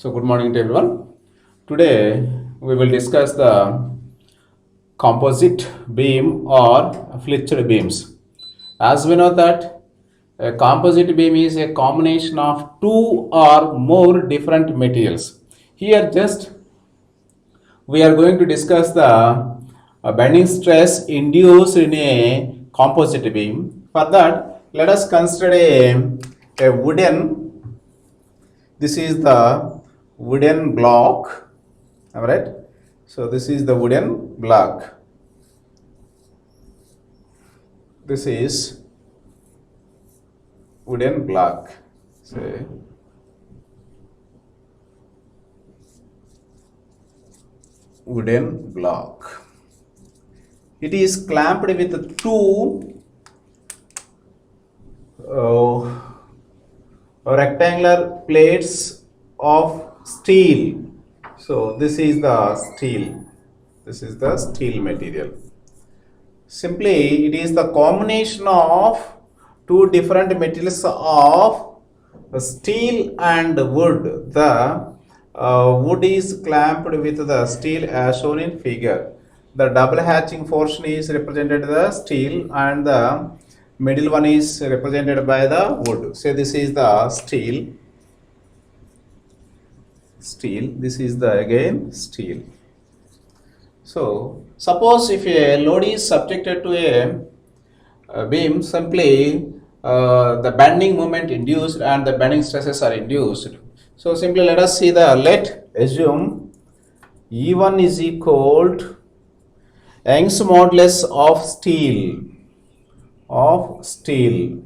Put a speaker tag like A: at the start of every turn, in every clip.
A: So, good morning to everyone. Today, we will discuss the composite beam or flitched beams. As we know that a composite beam is a combination of two or more different materials. Here, just we are going to discuss the bending stress induced in a composite beam. For that, let us consider a wooden. This is the wooden block. All right. So this is the wooden block. This is wooden block. Say wooden block. It is clamped with two rectangular plates of steel. So this is the steel. This is the steel material. Simply, it is the combination of two different materials of steel and wood. The wood is clamped with the steel as shown in figure. The double hatching portion is represented the steel and the middle one is represented by the wood. So this is the steel. This is the again steel. So suppose if a load is subjected to a beam, simply the bending moment induced and the bending stresses are induced. So simply let us see let assume E1 is equal to Young's modulus of steel.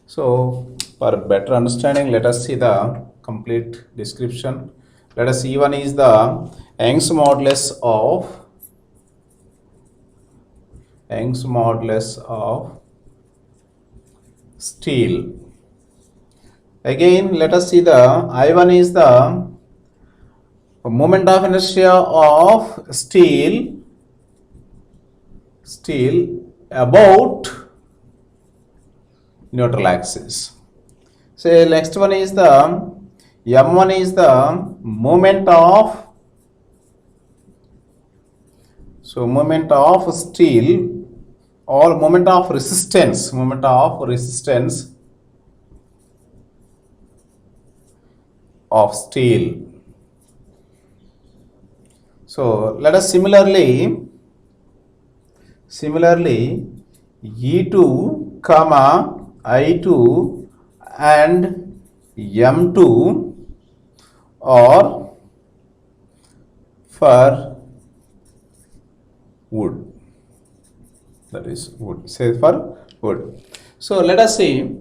A: So for better understanding, let us see the complete description. Let us see E1 is the Young's modulus of steel. Again, let us see the I1 is the moment of inertia of steel about neutral axis. So next one is the M1 is the moment of steel or moment of resistance of steel. So let us similarly E2 comma I2 and M2 or for wood, that is wood, say for wood. So let us see,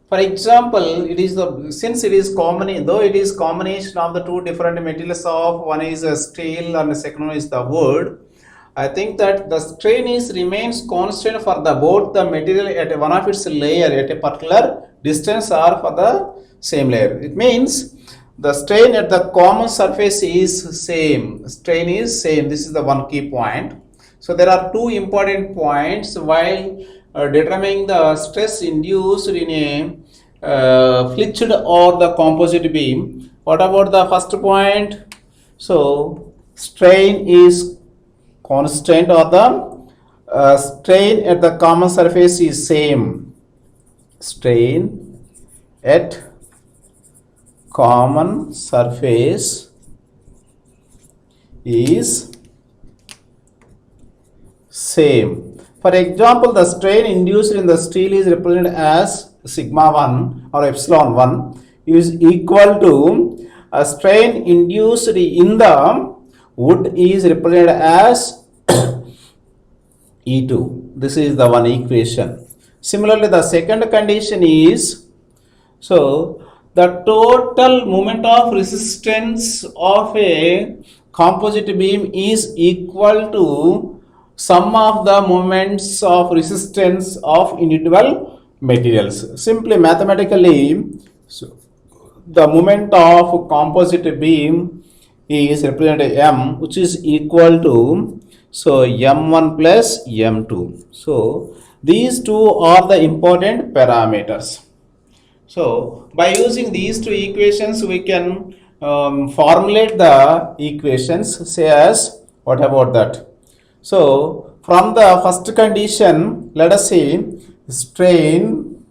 A: for example, it is since it is common, though it is combination of the two different materials of one is a steel and the second one is the wood, I think that the strain remains constant for the both the material at one of its layer at a particular distance or for the same layer. It means the strain at the common surface is same. Strain is same. This is the one key point. So there are two important points while determining the stress induced in a flitched or the composite beam. What about the first point? So strain is constant or the strain at the common surface is same. Strain at common surface is same. For example, the strain induced in the steel is represented as sigma 1 or epsilon 1 is equal to a strain induced in the wood is represented as E2. This is the one equation. Similarly, the second condition is, so the total moment of resistance of a composite beam is equal to sum of the moments of resistance of individual materials. Simply mathematically, so the moment of composite beam is represented M, which is equal to M1 plus M2. So these two are the important parameters. So by using these two equations, we can formulate the equations. Say as what about that? So from the first condition, let us see strain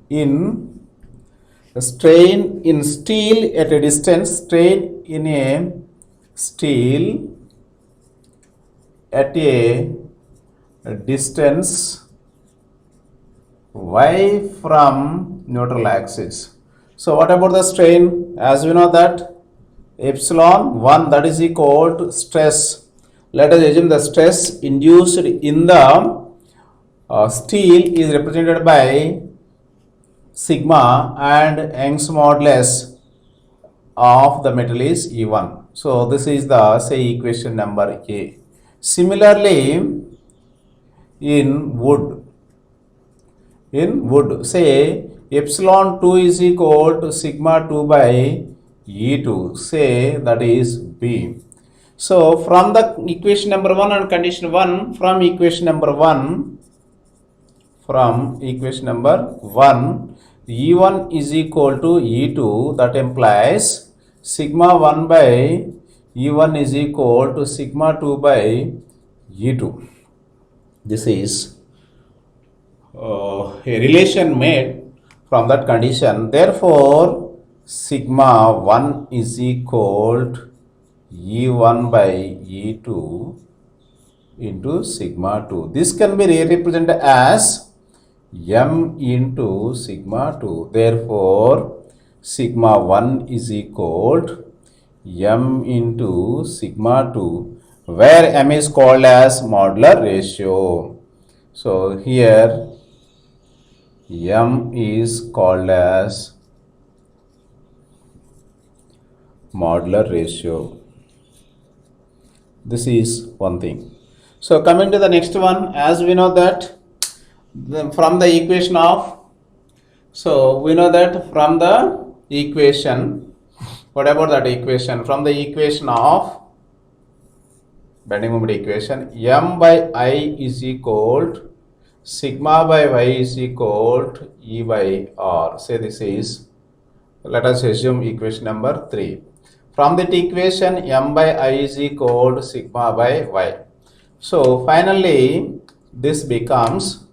A: in steel at a distance, strain in a steel at a distance y from neutral axis. So what about the strain? As we know that epsilon 1, that is equal to stress. Let us assume the stress induced in the steel is represented by sigma and Young's modulus of the metal is E1. So this is the say equation number A. Similarly, in wood, say epsilon 2 is equal to sigma 2 by E2, say that is B. So from the equation number 1 and condition 1, from equation number 1, E1 is equal to E2, that implies sigma 1 by E1 is equal to sigma 2 by E2. This is a relation made from that condition. Therefore, sigma 1 is equal to E1 by E2 into sigma 2. This can be represented as m into sigma 2. Therefore, sigma 1 is equal to m into sigma 2, where m is called as modular ratio. So here m is called as modular ratio. This is one thing. So coming to the next one, as we know that from the equation of, so we know that from the equation, what about that equation? From the equation of bending moment equation, m by I is equal to sigma by y is equal to E by R. Say this is, let us assume equation number 3. From that equation, m by I is equal to sigma by y. So finally, this becomes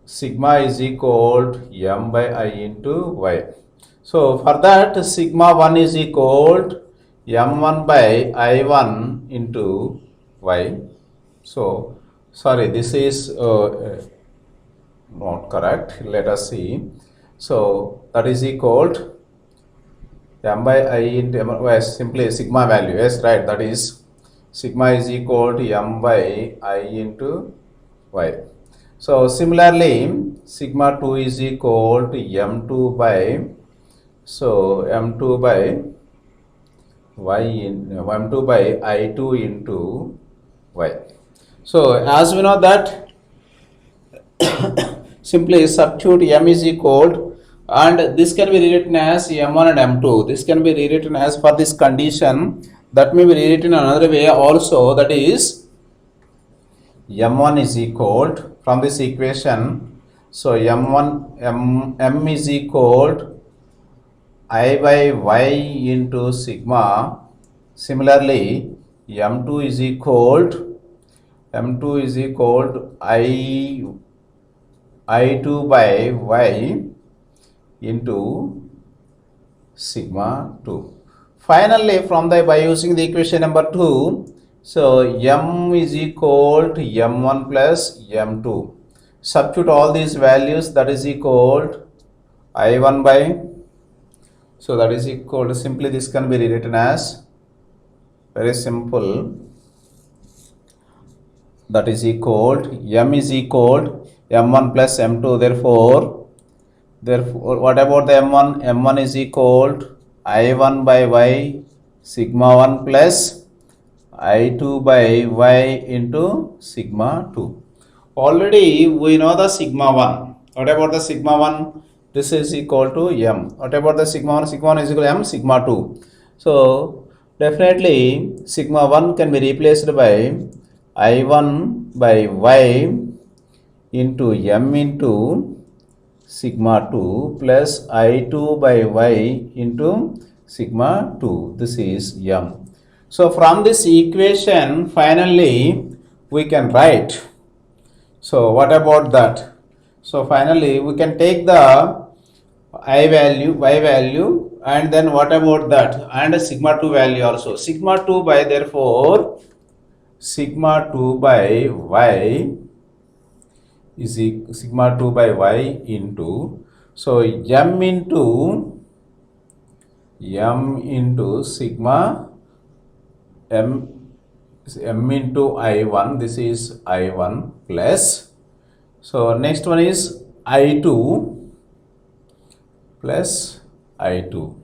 A: sigma is equal to m by I into y. So for that, sigma 1 is equal to m1 by I1 into y. So sorry, this is not correct. Let us see. So that is equal to m by I into m, simply sigma value. Yes, right. That is sigma is equal to m by I into y. So similarly, sigma 2 is equal to m2 by, so m2 by y in m2 by I2 into y. So as we know that simply substitute m is equal to, and this can be rewritten as m1 and m2. This can be rewritten as for this condition, that may be rewritten another way also, that is m1 is equal to, from this equation, so m is equal to I by y into sigma. Similarly, m2 is equal to I2 by y into sigma 2. Finally, from the by using the equation number 2, so m is equal to m1 plus m2. Substitute all these values, that is equal to I1 by, so that is equal to, simply this can be rewritten as very simple, that is equal to m is equal to m1 plus m2. Therefore what about the m1? M1 is equal to I1 by y sigma 1 plus I2 by y into sigma 2. Already we know the sigma 1. What about the sigma 1? This is equal to m. What about the sigma 1? Sigma 1 is equal to m sigma 2. So definitely sigma 1 can be replaced by I1 by y into m into sigma 2 plus I2 by y into sigma 2. This is m. So from this equation finally we can write. So what about that? So finally we can take the I value, y value, and then what about that? And a sigma 2 value also. Sigma 2 by, therefore sigma 2 by y is sigma 2 by y into, so m into sigma m into I1, this is I1 plus, so next one is I2 plus I2.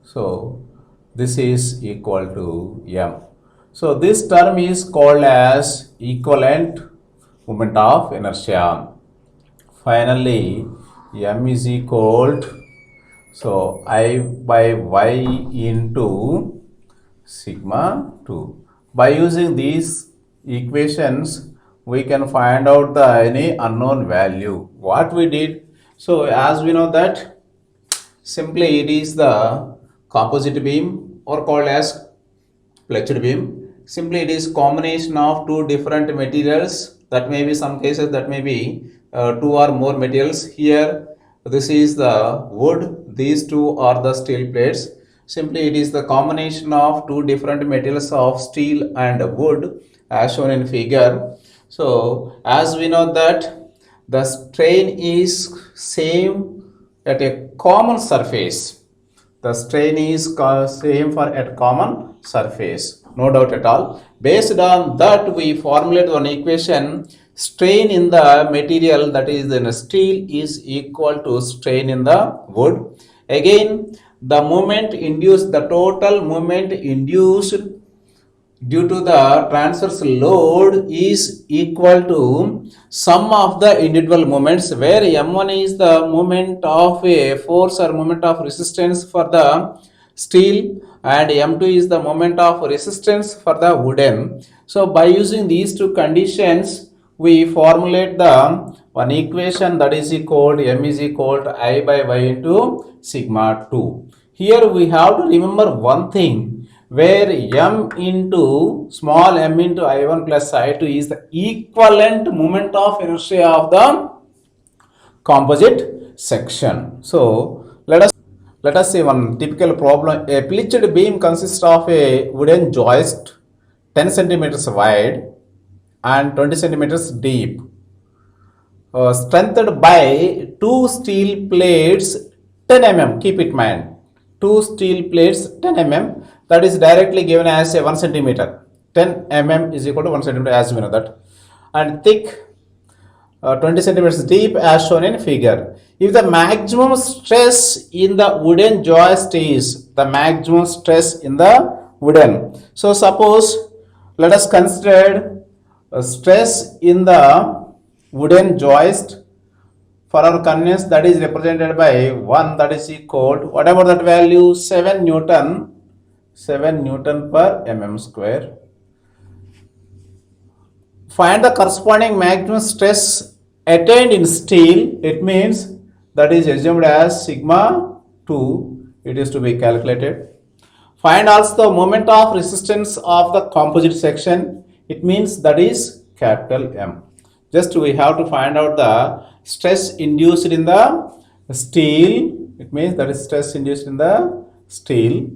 A: So this is equal to m. So this term is called as equivalent moment of inertia. Finally m is equal to, so I by y into sigma 2. By using these equations we can find out the any unknown value. What we did, so as we know that simply it is the composite beam or called as flexed beam. Simply it is combination of two different materials. That may be some cases that may be two or more materials. Here this is the wood, these two are the steel plates. Simply it is the combination of two different materials of steel and wood as shown in figure. So as we know that the strain is same at a common surface. The strain is same for at common surface, no doubt at all. Based on that we formulate one equation. Strain in the material, that is in steel, is equal to strain in the wood. Again the moment induced, the total moment induced due to the transverse load is equal to sum of the individual moments, where m1 is the moment of a force or moment of resistance for the steel and m2 is the moment of resistance for the wooden. So by using these two conditions we formulate the one equation, that is equal to m is equal to I by y into sigma 2. Here we have to remember one thing, where m into small m into I1 plus I2 is the equivalent moment of inertia of the composite section. So let us see one typical problem. A pleated beam consists of a wooden joist 10 centimeters wide and 20 centimeters deep, strengthened by two steel plates 10 mm. Keep it in mind, two steel plates 10 mm, that is directly given as a 1 centimeter. 10 mm is equal to 1 centimeter as we know that, and thick 20 centimeters deep as shown in figure. If the maximum stress in the wooden joist is the maximum stress in the wooden, so suppose let us consider stress in the wooden joist for our convenience, that is represented by 1, that is equal to whatever that value 7 Newton per mm square. Find the corresponding maximum stress attained in steel. It means that is assumed as sigma 2. It is to be calculated. Find also the moment of resistance of the composite section. It means that is capital M. Just we have to find out the stress induced in the steel. It means that is stress induced in the steel.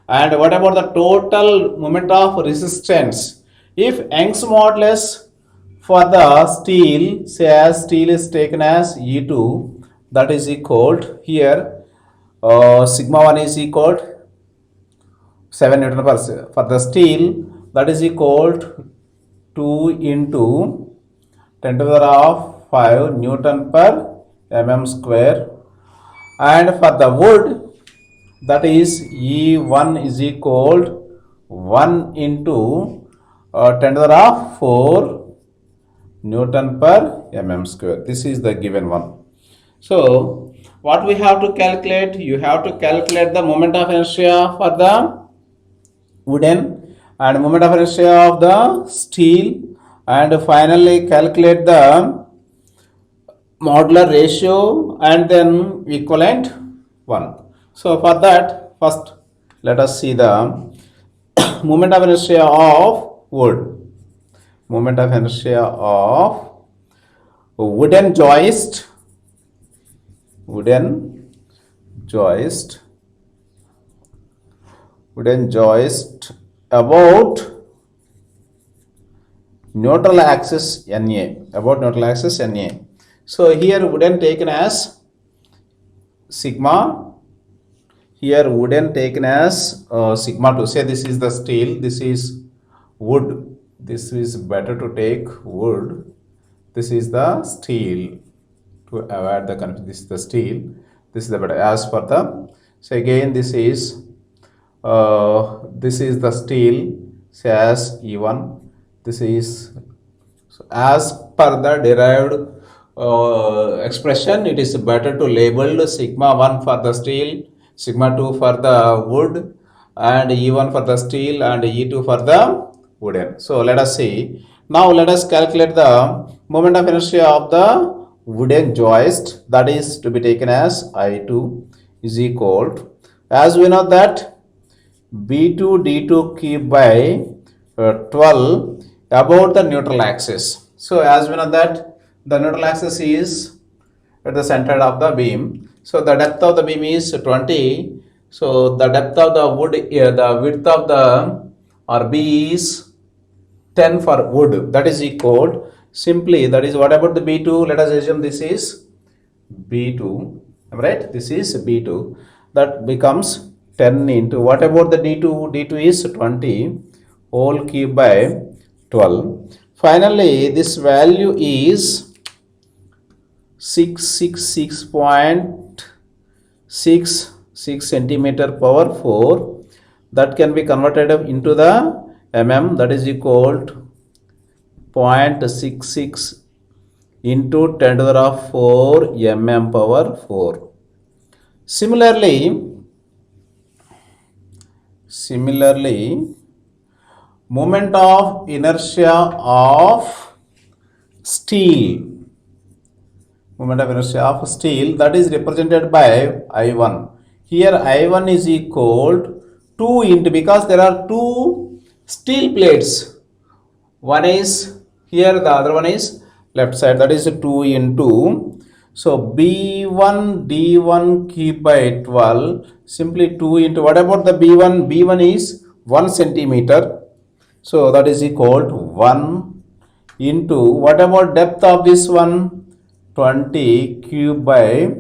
A: And what about the total moment of resistance? If Young's modulus for the steel, say as steel is taken as E2, that is equal to, here sigma 1 is equal to 7 Newton per, for the steel, that is equal to 2 into 10 to the power of 5 Newton per mm square, and for the wood, that is E1 is equal to 1 into 10 to the power of 4 Newton per mm square. This is the given one. So what we have to calculate? You have to calculate the moment of inertia for the wooden and moment of inertia of the steel, and finally calculate the modular ratio and then equivalent 1. So for that, first let us see the moment of inertia of wood. Moment of inertia of wooden joist, wooden joist, wooden joist about neutral axis NA, about neutral axis NA. So here wooden taken as sigma, here wooden taken as sigma 2. Say this is the steel, this is wood, this is better to take wood, this is the steel, to avoid the confusion. This is the steel, this is the better. As for the, so again this is the steel, say as E1, this is, so as per the derived expression, it is better to label sigma 1 for the steel, sigma 2 for the wood, and E1 for the steel and E2 for the wooden. So let us see. Now let us calculate the moment of inertia of the wooden joist, that is to be taken as I2 is equal to, as we know that B2 D2 cube by 12 about the neutral axis. So as we know that the neutral axis is at the center of the beam. So the depth of the beam is 20. So the depth of the wood, the width of the RB is 10 for wood. That is equal, simply that is, what about the B2? Let us assume this is B2, right? This is B2. That becomes 10 into, what about the D2? D2 is 20 whole cube by 12. Finally, this value is 666.66 centimeter power 4. That can be converted into the mm, that is equal to 0.66 into 10 to the power 4 mm power 4. Similarly, moment of inertia of steel, moment of inertia of steel, that is represented by I1. Here I1 is equal to 2 into, because there are two steel plates, one is here, the other one is left side, that is 2 into, so B1 D1 cube by 12, simply 2 into, what about the B1? B1 is 1 centimeter, so that is equal to 1 into, what about depth of this one? 20 cube by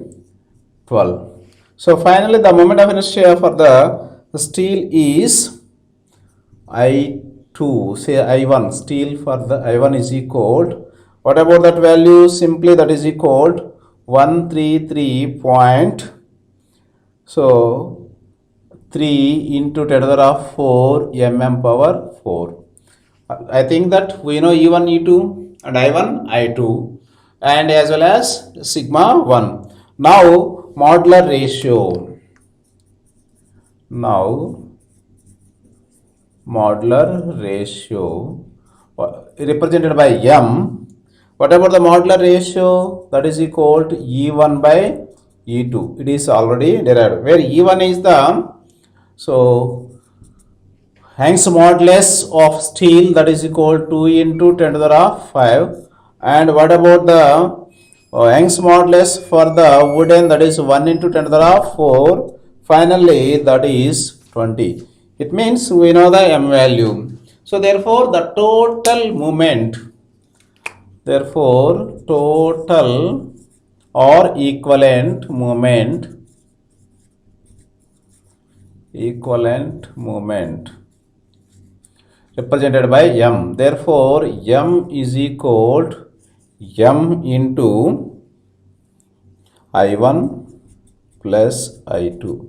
A: 12. So finally the moment of inertia for the steel is I2, say I1, steel for the I1 is equal to, what about that value? Simply that is equal to 133 point, so 3 into 10 to the power 4 mm power 4. I think that we know E1, E2 and I1, I2, and as well as sigma 1. Now modular ratio. Now modular ratio represented by M. What about the modular ratio? That is equal to E1 by E2. It is already derived, where E1 is the, so Young's modulus of steel, that is equal to 2 into 10 to the power 5. And what about the Young's modulus for the wooden, that is 1 into 10 to the power 4. Finally, that is 20. It means we know the M value. So therefore, the total moment, therefore total or equivalent moment represented by M. Therefore, M is equal to M into I1 plus I2.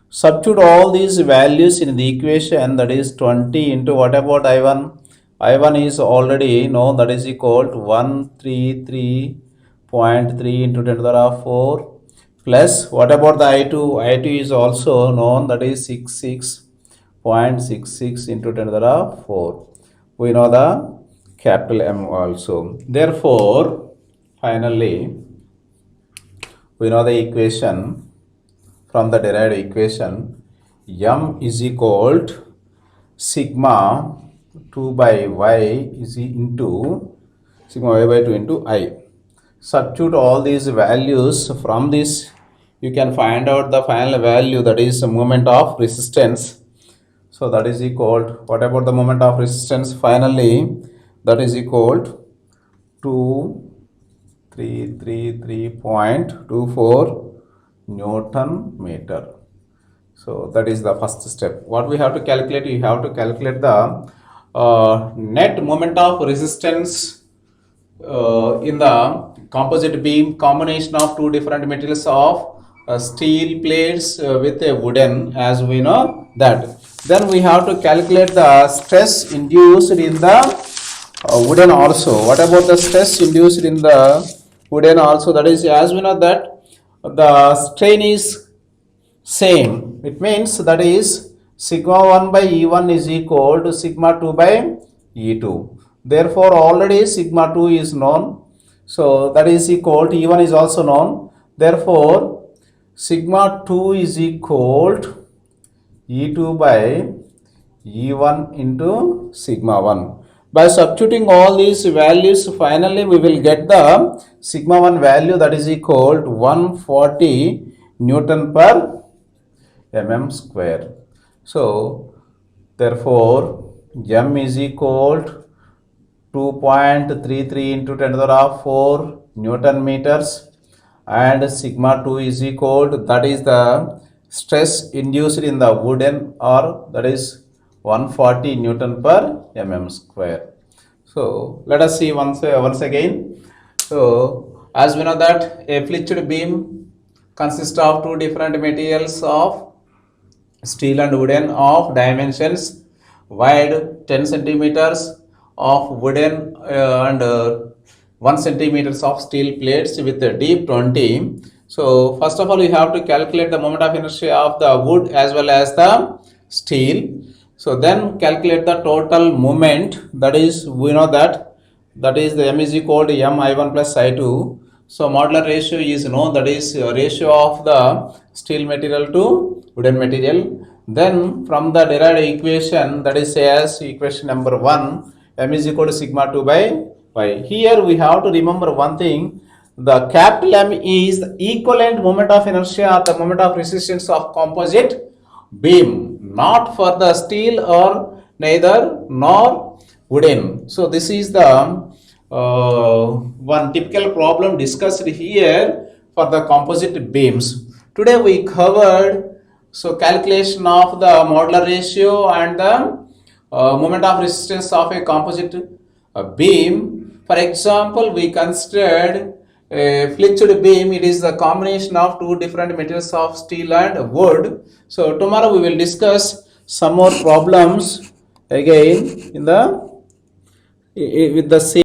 A: Substitute all these values in the equation, that is 20 into, what about I1? I1 is already known, that is equal to 133.3 into 10 to the power 4, plus what about the I2? I2 is also known, that is 66.66 into 10 to the power 4. We know the capital M also. Therefore, finally, we know the equation from the derived equation. M is equal to sigma 2 by y is into sigma y by 2 into I. Substitute all these values. From this you can find out the final value, that is the moment of resistance. So that is equal to, what about the moment of resistance? Finally, that is equal to 333.24 Newton meter. So that is the first step. What we have to calculate? You have to calculate the net moment of resistance in the composite beam, combination of two different materials of steel plates with a wooden, as we know that. Then we have to calculate the stress induced in the wooden also. What about the stress induced in the wooden also? That is, as we know that the strain is same. It means that is sigma 1 by E1 is equal to sigma 2 by E2. Therefore, already sigma 2 is known. So that is equal to E1 is also known. Therefore, sigma 2 is equal to E2 by E1 into sigma 1. By substituting all these values, finally we will get the sigma 1 value, that is equal to 140 Newton per mm square. So therefore M is equal to 2.33 into 10 to the power 4 Newton meters, and sigma 2 is equal to, that is the stress induced in the wooden, or that is 140 Newton per mm square. So let us see once again. So as we know that a flitched beam consists of two different materials of steel and wooden of dimensions wide 10 centimeters of wooden and 1 centimeters of steel plates with a deep 20. So first of all, you have to calculate the moment of inertia of the wood as well as the steel. So then calculate the total moment, that is, we know that is the M is equal to M I1 plus I2. So modular ratio is known, that is ratio of the steel material to wooden material. Then from the derived equation, that is as equation number 1, M is equal to sigma 2 by y. Here we have to remember one thing, the capital M is the equivalent moment of inertia or the moment of resistance of composite beam, not for the steel or neither nor wooden. So this is the one typical problem discussed here for the composite beams. Today we covered calculation of the modular ratio and the moment of resistance of a composite beam. For example, we considered a flitched beam. It is the combination of two different materials of steel and wood. So tomorrow we will discuss some more problems again in the with the same